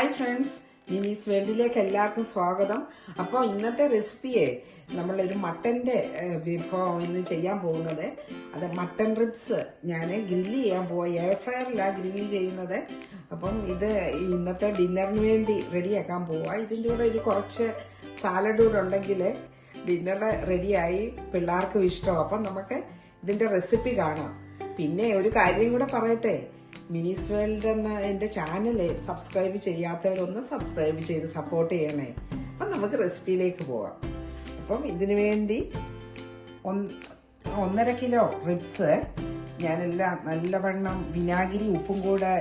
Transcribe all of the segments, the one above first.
Hi friends, മിനീസ് വേൾഡിലേക്ക് എല്ലാവർക്കും സ്വാഗതം. അപ്പോൾ ഇന്നത്തെ റെസിപ്പിയെ നമ്മളൊരു മട്ടൻ്റെ വിഭവം ഇന്ന് ചെയ്യാൻ പോകുന്നത്. അത് മട്ടൺ റിബ്സ് ഞാൻ ഗ്രില്ല് ചെയ്യാൻ പോവാം. എയർ ഫ്രയറിലാണ് ഗ്രില്ല് ചെയ്യുന്നത്. അപ്പം ഇത് ഇന്നത്തെ ഡിന്നറിന് വേണ്ടി റെഡിയാക്കാൻ പോവാം. ഇതിൻ്റെ കൂടെ ഒരു കുറച്ച് സാലഡ് കൂടെ ഉണ്ടെങ്കിൽ ഡിന്നർ റെഡിയായി, പിള്ളേർക്കും ഇഷ്ടം. അപ്പം നമുക്ക് ഇതിൻ്റെ റെസിപ്പി കാണാം. പിന്നെ ഒരു കാര്യം കൂടെ പറയട്ടെ, മിനീസ് വേൾഡ് എന്ന എൻ്റെ ചാനല് സബ്സ്ക്രൈബ് ചെയ്യാത്തവരൊന്ന് സബ്സ്ക്രൈബ് ചെയ്ത് സപ്പോർട്ട് ചെയ്യണേ. അപ്പം നമുക്ക് റെസിപ്പിയിലേക്ക് പോകാം. അപ്പം ഇതിനു വേണ്ടി 1.5 കിലോ റിബ്സ് ഞാനെല്ലാം നല്ലവണ്ണം വിനാഗിരി ഉപ്പും കൂടെ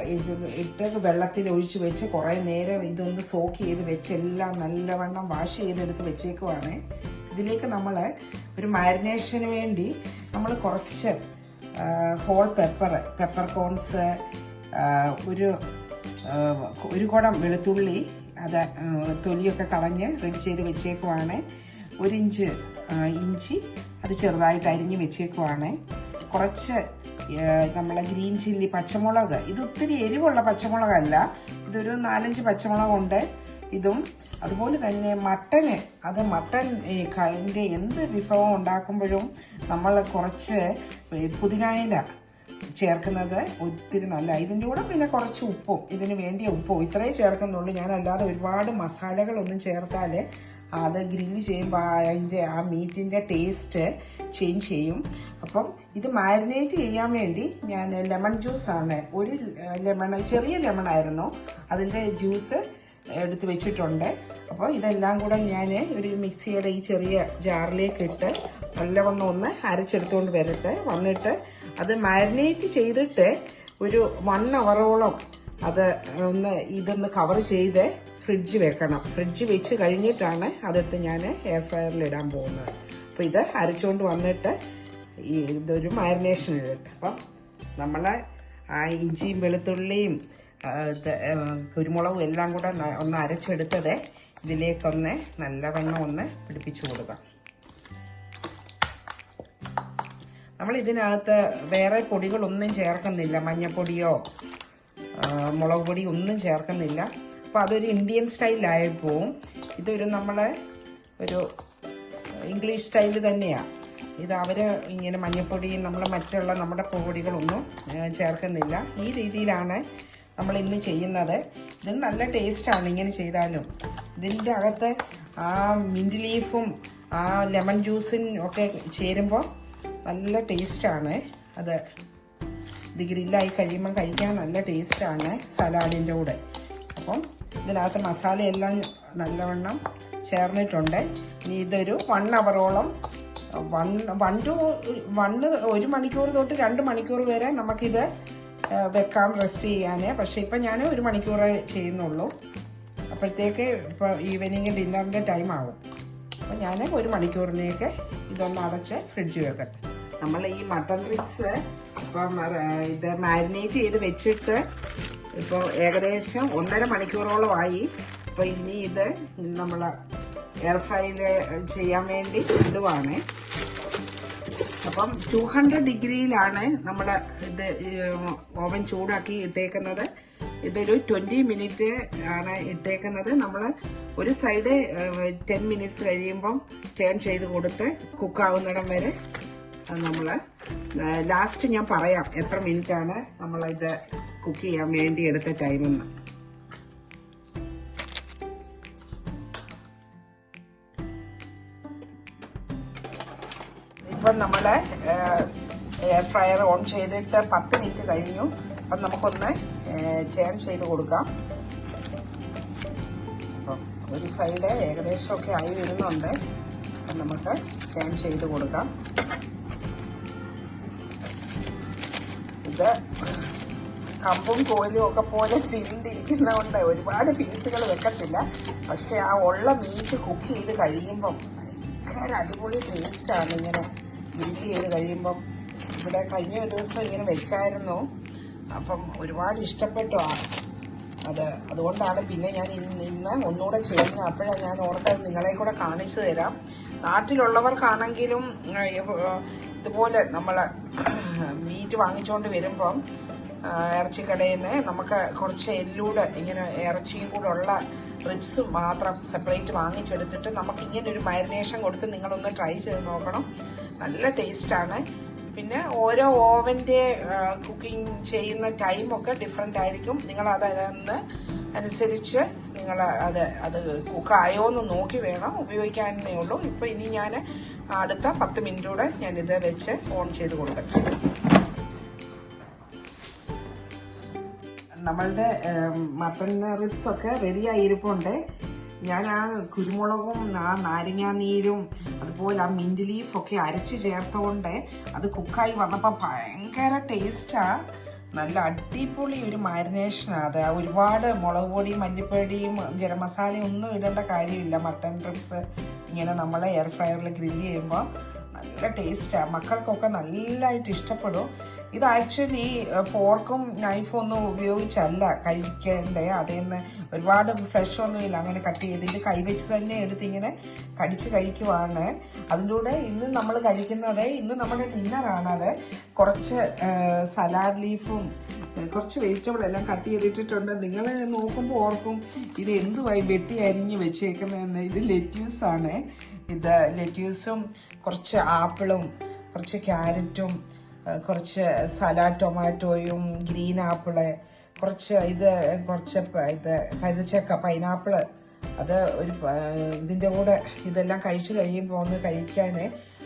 ഇട്ട് വെള്ളത്തിൽ ഒഴിച്ച് വെച്ച് കുറേ നേരം ഇതൊന്ന് സോക്ക് ചെയ്ത് വെച്ച് എല്ലാം നല്ലവണ്ണം വാഷ് ചെയ്തെടുത്ത് വെച്ചേക്കുവാണ്. ഇതിലേക്ക് നമ്മൾ ഒരു മാരിനേഷന് വേണ്ടി നമ്മൾ കുറച്ച് ഹോൾ പെപ്പർ കോൺസ്, ഒരു കുടം വെളുത്തുള്ളി, അത് തൊലിയൊക്കെ കളഞ്ഞ് റെഡി ചെയ്ത് വെച്ചേക്കുവാണ്. 1 ഇഞ്ച് ഇഞ്ചി അത് ചെറുതായിട്ട് അരിഞ്ഞ് വെച്ചേക്കുവാണ്. കുറച്ച് നമ്മളെ ഗ്രീൻ ചില്ലി പച്ചമുളക്, ഇത് ഒത്തിരി എരിവുള്ള പച്ചമുളകല്ല, ഇതൊരു 4-5 പച്ചമുളകുണ്ട്. ഇതും അതുപോലെ തന്നെ മട്ടന്, അത് മട്ടൻ അതിൻ്റെ എന്ത് വിഭവം ഉണ്ടാക്കുമ്പോഴും നമ്മൾ കുറച്ച് പുതിനായില ചേർക്കുന്നത് ഒത്തിരി നല്ല. ഇതിൻ്റെ കൂടെ പിന്നെ കുറച്ച് ഉപ്പും, ഇതിന് വേണ്ടിയ ഉപ്പും ഇത്രയും ചേർക്കുന്നുള്ളൂ. ഞാനല്ലാതെ ഒരുപാട് മസാലകളൊന്നും ചേർത്താൽ അത് ഗ്രില്ല് ചെയ്യുമ്പോൾ അതിൻ്റെ ആ മീറ്റിൻ്റെ ടേസ്റ്റ് ചേഞ്ച് ചെയ്യും. അപ്പം ഇത് മാരിനേറ്റ് ചെയ്യാൻ വേണ്ടി ഞാൻ ലെമൺ ജ്യൂസാണ്, ഒരു ലെമൺ, ചെറിയ ലെമണായിരുന്നു, അതിൻ്റെ ജ്യൂസ് എടുത്ത് വെച്ചിട്ടുണ്ട്. അപ്പോൾ ഇതെല്ലാം കൂടെ ഞാൻ ഒരു മിക്സിയുടെ ഈ ചെറിയ ജാറിലേക്ക് ഇട്ട് നല്ലവണ്ണം ഒന്ന് അരച്ചെടുത്തുകൊണ്ട് വന്നിട്ട് അത് മാരിനേറ്റ് ചെയ്തിട്ട് ഒരു 1 അവറോളം അത് ഇതൊന്ന് കവർ ചെയ്ത് ഫ്രിഡ്ജ് വെക്കണം. ഫ്രിഡ്ജ് വെച്ച് കഴിഞ്ഞിട്ടാണ് അതെടുത്ത് ഞാൻ എയർ ഫ്രയറിൽ ഇടാൻ പോകുന്നത്. അപ്പോൾ ഇത് അരച്ചുകൊണ്ട് വന്നിട്ട് ഇതൊരു മാരിനേഷൻ ഇട്ട്, അപ്പം നമ്മൾ ആ ഇഞ്ചിയും വെളുത്തുള്ളിയും കുരുമുളകും എല്ലാം കൂടെ ഒന്ന് അരച്ചെടുത്തത് ഇതിലേക്കൊന്ന് നല്ലവണ്ണം ഒന്ന് പിടിപ്പിച്ചു കൊടുക്കാം. നമ്മൾ ഇതിനകത്ത് വേറെ പൊടികളൊന്നും ചേർക്കുന്നില്ല, മഞ്ഞപ്പൊടിയോ മുളക് പൊടിയോ ഒന്നും ചേർക്കുന്നില്ല. അപ്പോൾ അതൊരു ഇന്ത്യൻ സ്റ്റൈലായി പോവും. ഇതൊരു നമ്മളെ ഒരു ഇംഗ്ലീഷ് സ്റ്റൈൽ തന്നെയാണ്. ഇത് അവർ ഇങ്ങനെ മഞ്ഞപ്പൊടിയും മറ്റുള്ള നമ്മുടെ പൊടികളൊന്നും ചേർക്കുന്നില്ല. ഈ രീതിയിലാണ് നമ്മൾ ഇന്ന് ചെയ്യുന്നത്. ഇത് നല്ല ടേസ്റ്റാണ് ഇങ്ങനെ ചെയ്താലും. ഇതിൻ്റെ അകത്ത് ആ മിൻറ്റ് ലീഫും ആ ലെമൺ ജ്യൂസും ഒക്കെ ചേരുമ്പോൾ നല്ല ടേസ്റ്റാണ്. ഇത് ഗ്രില്ലായി കഴിയുമ്പോൾ കഴിക്കാൻ നല്ല ടേസ്റ്റാണ് സലാഡിൻ്റെ കൂടെ. അപ്പം ഇതിനകത്ത് മസാലയെല്ലാം നല്ലവണ്ണം ചേർന്നിട്ടുണ്ട്. ഇനി ഇതൊരു 1 അവറോളം 1 മണിക്കൂർ തൊട്ട് 2 മണിക്കൂർ വരെ നമുക്കിത് വെക്കാം റെസ്റ്റ് ചെയ്യാൻ. പക്ഷേ ഇപ്പം ഞാൻ 1 മണിക്കൂറേ ചെയ്യുന്നുള്ളൂ. അപ്പോഴത്തേക്ക് ഇപ്പോൾ ഈവനിങ് ഡിന്നറിൻ്റെ ടൈം ആവും. അപ്പോൾ ഞാൻ 1 മണിക്കൂറിനേക്ക് ഇതൊന്ന് അടച്ച് ഫ്രിഡ്ജ് വെക്കട്ടെ. നമ്മൾ ഈ മട്ടൺ റിബ്സ് ഇപ്പം ഇത് മാരിനേറ്റ് ചെയ്ത് വെച്ചിട്ട് ഇപ്പോൾ ഏകദേശം 1.5 മണിക്കൂറോളമായി. അപ്പോൾ ഇനി ഇത് നമ്മൾ എയർ ഫ്രൈയിൽ ചെയ്യാൻ വേണ്ടി ഇടുവാണ്. അപ്പം 200 ഡിഗ്രിയിലാണ് നമ്മൾ ഇത് ഓവൻ ചൂടാക്കി ഇട്ടേക്കുന്നത്. ഇതൊരു 20 മിനിറ്റ് ആണ് ഇട്ടേക്കുന്നത്. നമ്മൾ ഒരു സൈഡ് 10 മിനിറ്റ്സ് കഴിയുമ്പം ടേൺ ചെയ്ത് കൊടുത്ത് കുക്കാവുന്നിടം വരെ നമ്മൾ ലാസ്റ്റ് ഞാൻ പറയാം എത്ര മിനിറ്റാണ് നമ്മളിത് കുക്ക് ചെയ്യാൻ വേണ്ടി എടുത്ത ടൈമെന്ന്. ഇപ്പം നമ്മൾ എയർ ഫ്രയർ ഓൺ ചെയ്തിട്ട് 10 മിനിറ്റ് കഴിഞ്ഞു. അപ്പം നമുക്കൊന്ന് ടേൺ ചെയ്ത് കൊടുക്കാം. അപ്പം ഒരു സൈഡ് ഏകദേശമൊക്കെ ആയി വരുന്നുണ്ട്. അപ്പം നമുക്ക് ടേൺ ചെയ്ത് കൊടുക്കാം. ഇത് കമ്പും കോലും ഒക്കെ പോലെ തിരിണ്ടിരിക്കുന്നതുകൊണ്ട് ഒരുപാട് പീസുകൾ വെക്കത്തില്ല. പക്ഷെ ആ ഉള്ള മീറ്റ് കുക്ക് ചെയ്ത് കഴിയുമ്പം ഭയങ്കര അടിപൊളി ടേസ്റ്റാണ്. ഇങ്ങനെ ഗ്രില്ല് ചെയ്ത് കഴിയുമ്പം ഇവിടെ കഴിഞ്ഞ ഒരു ദിവസം ഇങ്ങനെ വെച്ചായിരുന്നു. അപ്പം ഒരുപാട് ഇഷ്ടപ്പെട്ടു അതുകൊണ്ടാണ് പിന്നെ ഞാൻ ഇന്ന് ഒന്നുകൂടെ ചെയ്യുന്നത്. അപ്പോഴാണ് ഞാൻ ഓർത്തത് നിങ്ങളെ കൂടെ കാണിച്ചു തരാം. നാട്ടിലുള്ളവർക്കാണെങ്കിലും ഇതുപോലെ നമ്മൾ മീറ്റ് വാങ്ങിച്ചുകൊണ്ട് വരുമ്പം ഇറച്ചിക്കടയിൽ നിന്ന് നമുക്ക് കുറച്ച് എല്ലൂടെ ഇങ്ങനെ ഇറച്ചിയും കൂടെ ഉള്ള റിബ്സും മാത്രം സെപ്പറേറ്റ് വാങ്ങിച്ചെടുത്തിട്ട് നമുക്ക് ഇങ്ങനെ ഒരു മാരിനേഷൻ കൊടുത്ത് നിങ്ങളൊന്ന് ട്രൈ ചെയ്ത് നോക്കണം. നല്ല ടേസ്റ്റാണ്. പിന്നെ ഓരോ ഓവൻ്റെ കുക്കിംഗ് ചെയ്യുന്ന ടൈമൊക്കെ ഡിഫറെൻ്റ് ആയിരിക്കും. നിങ്ങളത് അനുസരിച്ച് നിങ്ങൾ അത് കുക്കായോ എന്ന് നോക്കി വേണം ഉപയോഗിക്കാനേ ഉള്ളൂ. ഇപ്പോൾ ഇനി ഞാൻ അടുത്ത 10 മിനിറ്റ് കൂടെ ഞാനിത് വെച്ച് ഓൺ ചെയ്ത് കൊടുക്കട്ടെ. നമ്മളുടെ മട്ടൺ റിബ്സൊക്കെ റെഡിയായിരിപ്പുണ്ട്. ഞാൻ ആ കുരുമുളകും ആ നാരങ്ങാനീരും അതുപോലെ ആ മിൻറ്റ് ലീഫൊക്കെ അരച്ച് ചേർത്തുകൊണ്ട് അത് കുക്കായി വന്നപ്പോൾ ഭയങ്കര ടേസ്റ്റാണ്. നല്ല അടിപൊളി ഒരു മാരിനേഷനാണ് അത്. ഒരുപാട് മുളക് പൊടിയും മല്ലിപ്പൊടിയും ഗരം മസാലയും ഒന്നും ഇടേണ്ട കാര്യമില്ല. മട്ടൺ റിബ്സ് ഇങ്ങനെ നമ്മൾ എയർ ഫ്രയറിൽ ഗ്രില്ല് ചെയ്യുമ്പോൾ നല്ല ടേസ്റ്റാണ്. മക്കൾക്കൊക്കെ നല്ലതായിട്ട് ഇഷ്ടപ്പെടും. ഇത് ആക്ച്വലി ഫോർക്കും നൈഫും ഒന്നും ഉപയോഗിച്ചല്ല കഴിക്കേണ്ടത്. അതിൽ നിന്ന് ഒരുപാട് ഫ്രഷ് ഒന്നുമില്ല അങ്ങനെ കട്ട് ചെയ്ത് ഇത് കൈവച്ച് തന്നെ എടുത്ത് ഇങ്ങനെ കടിച്ച് കഴിക്കുവാണ്. അതിൻ്റെ കൂടെ ഇന്ന് നമ്മൾ കഴിക്കുന്നത്, ഇന്ന് നമ്മുടെ ഡിന്നറാണത്. കുറച്ച് സലാഡ് ലീഫും കുറച്ച് വെജിറ്റബിൾ എല്ലാം കട്ട് ചെയ്തിട്ടിട്ടുണ്ട്. നിങ്ങൾ നോക്കുമ്പോൾ ഓർക്കും ഇത് എന്തുവായി വെട്ടി അരിഞ്ഞ് വെച്ചേക്കുന്നതെന്ന്. ഇത് ലെറ്റ്യൂസാണ്. ഇത് ലെറ്റ്യൂസും കുറച്ച് ആപ്പിളും കുറച്ച് ക്യാരറ്റും കുറച്ച് സലാഡ് ടൊമാറ്റോയും ഗ്രീൻ ആപ്പിള് കുറച്ച് കരുതച്ചക്ക പൈനാപ്പിള് അത് ഒരു ഇതിൻ്റെ കൂടെ ഇതെല്ലാം കഴിച്ച് കഴിയുമ്പോൾ ഒന്ന് കഴിക്കാൻ.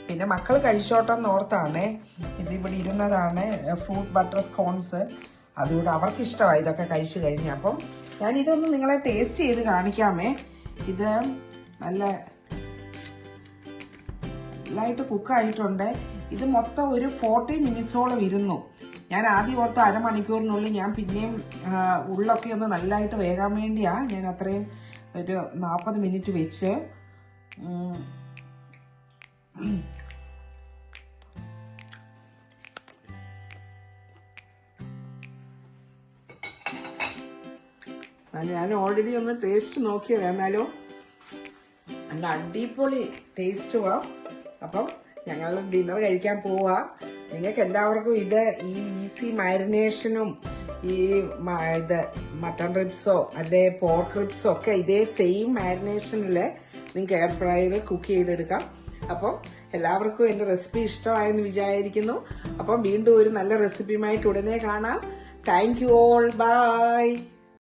പിന്നെ മക്കൾ കഴിച്ചോട്ടെന്ന് ഓർത്താണ് ഇതിവിടെ ഇരുന്നതാണ്. ഫ്രൂട്ട് ബട്ടർ സ്കോൺസ് അതുകൂടെ അവർക്ക് ഇഷ്ടമായി ഇതൊക്കെ കഴിച്ചു കഴിഞ്ഞ്. അപ്പം ഞാനിതൊന്ന് നിങ്ങളെ ടേസ്റ്റ് ചെയ്ത് കാണിക്കാമേ. ഇത് നല്ലതായിട്ട് കുക്കായിട്ടുണ്ട്. ഇത് മൊത്തം ഒരു 40 മിനിറ്റ്സോളം ഇരുന്നു. ഞാൻ ആദ്യം ഓർത്ത് അരമണിക്കൂറിനുള്ളിൽ ഞാൻ പിന്നെയും ഉള്ളൊക്കെ ഒന്ന് നല്ലതായിട്ട് വേകാൻ വേണ്ടിയാണ് ഞാൻ അത്രയും ഒരു 40 മിനിറ്റ് വെച്ച്. ഞാൻ ഓൾറെഡി ഒന്ന് ടേസ്റ്റ് നോക്കിയത്, എന്നാലും നല്ല അടിപൊളി ടേസ്റ്റുവാ. അപ്പം ഞങ്ങൾ ഡിന്നർ കഴിക്കാൻ പോവുക. നിങ്ങൾക്ക് എല്ലാവർക്കും ഇത് ഈ ഈസി മാരിനേഷനും ഈ ഇത് മട്ടൺ റിബ്സോ അല്ലെ പോർക്ക് റിബ്സോ ഒക്കെ ഇതേ സെയിം മാരിനേഷനിൽ നിങ്ങൾക്ക് എയർ ഫ്രയറിൽ കുക്ക് ചെയ്തെടുക്കാം. അപ്പം എല്ലാവർക്കും എൻ്റെ റെസിപ്പി ഇഷ്ടമായെന്ന് വിചാരിക്കുന്നു. അപ്പം വീണ്ടും ഒരു നല്ല റെസിപ്പിയുമായിട്ട് ഉടനെ കാണാം. Thank you all. ബൈ.